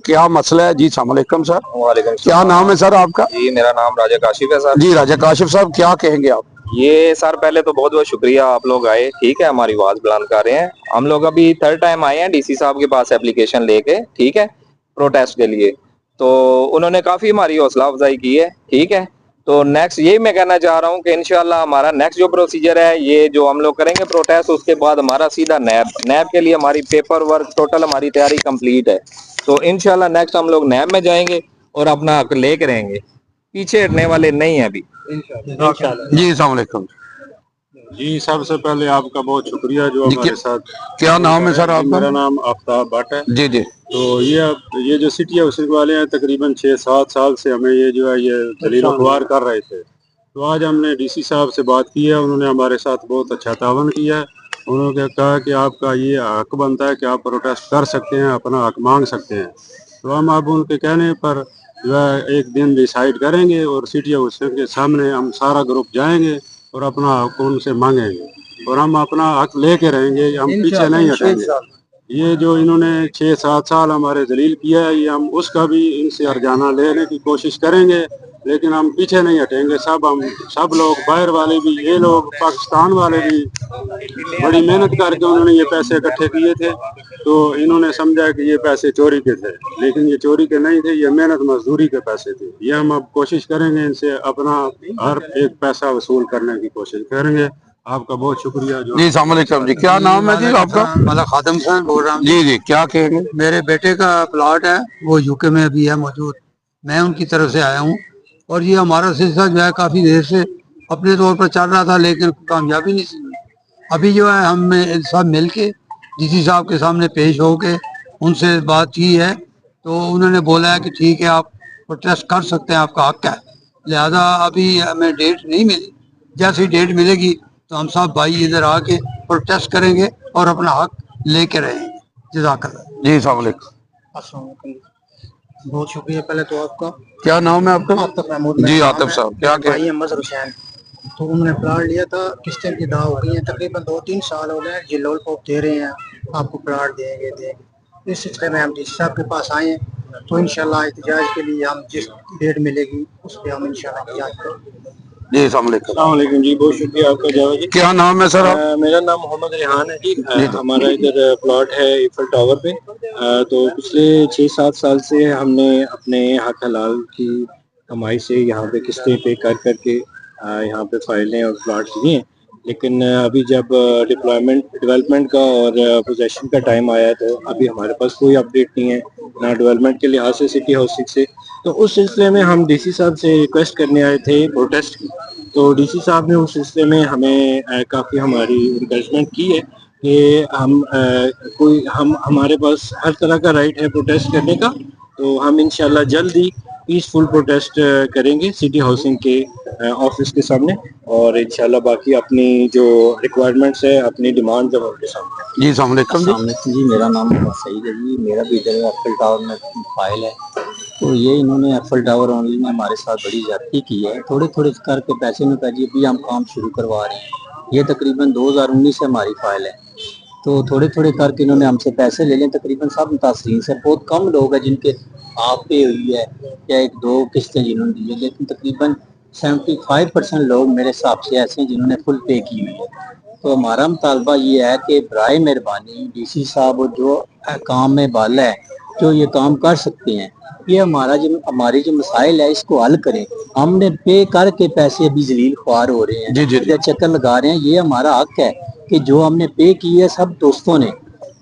کیا مسئلہ ہے؟ جی السلام علیکم سر. وعلیکم السلام. کیا نام ہے سر آپ کا؟ جی میرا نام راجہ کاشف ہے سر. جی راجہ کاشف صاحب کیا کہیں گے آپ؟ یہ سر پہلے تو بہت بہت شکریہ آپ لوگ آئے, ٹھیک ہے, ہماری آواز بلند کر رہے ہیں. ہم لوگ ابھی تھرڈ ٹائم آئے ہیں ڈی سی صاحب کے پاس اپلیکیشن لے کے, ٹھیک ہے, پروٹیسٹ کے لیے. تو انہوں نے کافی ہماری حوصلہ افزائی کی ہے, ٹھیک ہے. تو نیکسٹ یہی میں کہنا چاہ رہا ہوں کہ انشاءاللہ ہمارا نیکسٹ جو پروسیجر ہے, یہ جو ہم لوگ کریں گے پروٹیسٹ, اس کے بعد ہمارا سیدھا نیب کے لیے ہماری پیپر ورک ٹوٹل ہماری تیاری کمپلیٹ ہے. تو انشاءاللہ نیکسٹ ہم لوگ نیب میں جائیں گے اور اپنا حق لے کے رہیں گے, پیچھے ہٹنے والے نہیں ہیں ابھی. جی السلام علیکم. جی سب سے پہلے آپ کا بہت شکریہ جو جی ہمارے ساتھ. کیا نام ہے سر آپ کا؟ میرا نام آفتاب بٹ ہے. جی جی. تو یہ جو سٹی ہاؤسنگ والے ہیں تقریباً 6-7 سال سے ہمیں یہ جو ہے یہ دلیل و خوار کر رہے تھے. تو آج ہم نے ڈی سی صاحب سے بات کی ہے, انہوں نے ہمارے ساتھ بہت اچھا تعاون کیا ہے. انہوں نے کہا کہ آپ کا یہ حق بنتا ہے کہ آپ پروٹیسٹ کر سکتے ہیں, اپنا حق مانگ سکتے ہیں. تو ہم اب ان کے کہنے پر جو ہے ایک دن ڈیسائیڈ کریں گے اور سٹی ہاؤسنگ کے سامنے ہم سارا گروپ جائیں گے اور اپنا حق ان سے مانگیں گے, اور ہم اپنا حق لے کے رہیں گے, ہم پیچھے نہیں ہٹیں گے. یہ جو انہوں نے 6-7 سال ہمارے ذلیل کیا ہے, یہ ہم اس کا بھی ان سے ارجانہ لینے کی کوشش کریں گے, لیکن ہم پیچھے نہیں ہٹیں گے. سب لوگ, باہر والے بھی, یہ لوگ پاکستان والے بھی بڑی محنت کر کے انہوں نے یہ پیسے اکٹھے کیے تھے. تو انہوں نے سمجھا کہ یہ پیسے چوری کے تھے, لیکن یہ چوری کے نہیں تھے, یہ محنت مزدوری کے پیسے تھے. یہ ہم اب کوشش کریں گے ان سے اپنا ہر ایک پیسہ وصول کرنے کی کوشش کریں گے. آپ کا بہت شکریہ. جی السلام علیکم. جی کیا نام ہے جی آپ کا؟ ملک خادم خان بول رہا ہوں. جی جی کیا کہیں گے؟ میرے بیٹے کا پلاٹ ہے, وہ یو کے میں ابھی ہے موجود, میں ان کی طرف سے آیا ہوں. اور یہ ہمارا سلسلہ جو ہے کافی دیر سے اپنے طور پر چل رہا تھا, لیکن کامیابی نہیں سی. ابھی جو ہے ہم سب مل کے ڈی سی صاحب کے سامنے پیش ہو کے ان سے بات کی ہے, تو انہوں نے بولا ہے کہ ٹھیک ہے آپ پروٹیسٹ کر سکتے ہیں, آپ کا حق ہے. لہذا ابھی ہمیں ڈیٹ نہیں ملی, جیسی ڈیٹ ملے گی تو ہم سب بھائی ادھر آ کے پروٹیسٹ کریں گے اور اپنا حق لے کے رہیں گے. جزاک اللہ. جی السلام علیکم. السلام علیکم. بہت شکریہ پہلے تو آپ کا. کیا نام ہے آپ کا؟ عاطف محمود. جی عاطف صاحب کیا کہیں؟ بھائی احمد حسین. تو انہوں نے پلاٹ لیا تھا, قسطیں کی ادا ہو گئی ہیں, تقریباً 2-3 سال ہو گئے. یہ لول پوپ دے رہے ہیں, آپ کو پلاٹ دیں گے. اس سلسلے میں ہم ڈی سی صاحب کے پاس آئے ہیں, تو انشاءاللہ احتجاج کے لیے ہم جس ڈیٹ ملے گی اس پہ ہم انشاءاللہ احتجاج کریں گے. جی السلام علیکم. السلام علیکم. جی بہت شکریہ آپ کا جاوید جی. کیا نام ہے سر آپ؟ میرا نام محمد ریحان ہے جی. ہمارا ادھر پلاٹ ہے ایفل ٹاور پہ. تو پچھلے 6-7 سال سے ہم نے اپنے حق حلال کی کمائی سے یہاں پہ قسطیں پے کر کے یہاں پہ فائلیں اور پلاٹ لیے ہیں. لیکن ابھی جب ڈیولپمنٹ کا اور پوزیشن کا ٹائم آیا ہے, تو ابھی ہمارے پاس کوئی اپڈیٹ نہیں ہے, نہ ڈیولپمنٹ کے لحاظ سے سٹی ہاؤسنگ سے. تو اس سلسلے میں ہم ڈی سی صاحب سے ریکویسٹ کرنے آئے تھے پروٹیسٹ کی. تو ڈی سی صاحب نے اس سلسلے میں ہمیں کافی ہماری انکریجمنٹ کی ہے کہ ہمارے پاس ہر طرح کا رائٹ ہے پروٹیسٹ کرنے کا. تو ہم انشاءاللہ جلد ہی پیسفل پروٹیسٹ کریں گے سٹی ہاؤسنگ کے آفس کے سامنے, اور انشاءاللہ باقی اپنی جو ریکوائرمنٹس ہے, اپنی ڈیمانڈ جب ان کے سامنے. جی السلام علیکم. السلام علیکم جی. میرا نام محمد سعید ہے جی. میرا بھی ادھر ایفل ٹاور میں فائل ہے. تو یہ انہوں نے ایفل ٹاور اونلی میں ہمارے ساتھ بڑی زیادتی کی ہے. تھوڑے تھوڑے کر کے پیسے میں کہا بھی ہم کام شروع کروا رہے ہیں. یہ تقریباً 2019 سے ہماری فائل ہے. تو تھوڑے تھوڑے کر کے انہوں نے ہم سے پیسے لے لیں. تقریباً سب متاثرین سے, بہت کم لوگ ہیں جن کے آپ پہ ہوئی ہے یا 1-2 قسطیں جنہوں نے دی ہے, لیکن تقریباً 75% لوگ میرے حساب سے ایسے ہیں جنہوں نے فل پے کی ہوئی ہے. تو ہمارا مطالبہ یہ ہے کہ برائے مہربانی ڈی سی صاحب جو کام میں بالا ہے, جو یہ کام کر سکتے ہیں, یہ ہماری جو مسائل ہے اس کو حل کریں. ہم نے پے کر کے پیسے ابھی ذلیل خوار ہو رہے جی جی ہیں, چکر لگا رہے ہیں. یہ ہمارا حق ہے کہ جو ہم نے پے کی ہے سب دوستوں نے,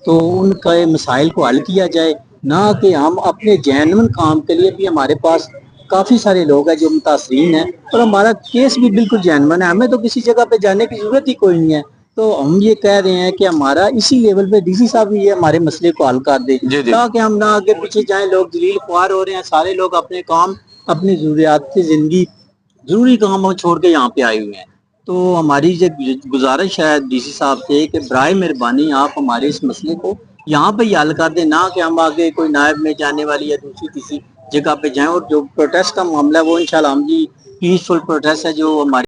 تو ان کا مسائل کو حل کیا جائے, نہ کہ ہم اپنے جینون کام کے لیے بھی. ہمارے پاس کافی سارے لوگ ہیں جو متاثرین ہیں, اور ہمارا کیس بھی بالکل جینون ہے. ہمیں تو کسی جگہ پہ جانے کی ضرورت ہی کوئی نہیں ہے. تو ہم یہ کہہ رہے ہیں کہ ہمارا اسی لیول پہ ڈی سی صاحب بھی یہ ہمارے مسئلے کو حل کر دے, جی جی تاکہ ہم نہ آگے پیچھے جائیں. لوگ ذلیل خوار ہو رہے ہیں, سارے لوگ اپنے کام, اپنی ضروریات کی زندگی, ضروری کام چھوڑ کے یہاں پہ آئے ہوئے ہیں. تو ہماری یہ گزارش ہے ڈی سی صاحب سے کہ برائے مہربانی آپ ہمارے اس مسئلے کو یہاں پہ ہی حل کر دیں, نہ کہ ہم آگے کوئی نائب میں جانے والی یا دوسری کسی جگہ پہ جائیں. اور جو پروٹیسٹ کا معاملہ ہے وہ انشاءاللہ ہم جی پیسفل پروٹیسٹ ہے جو ہماری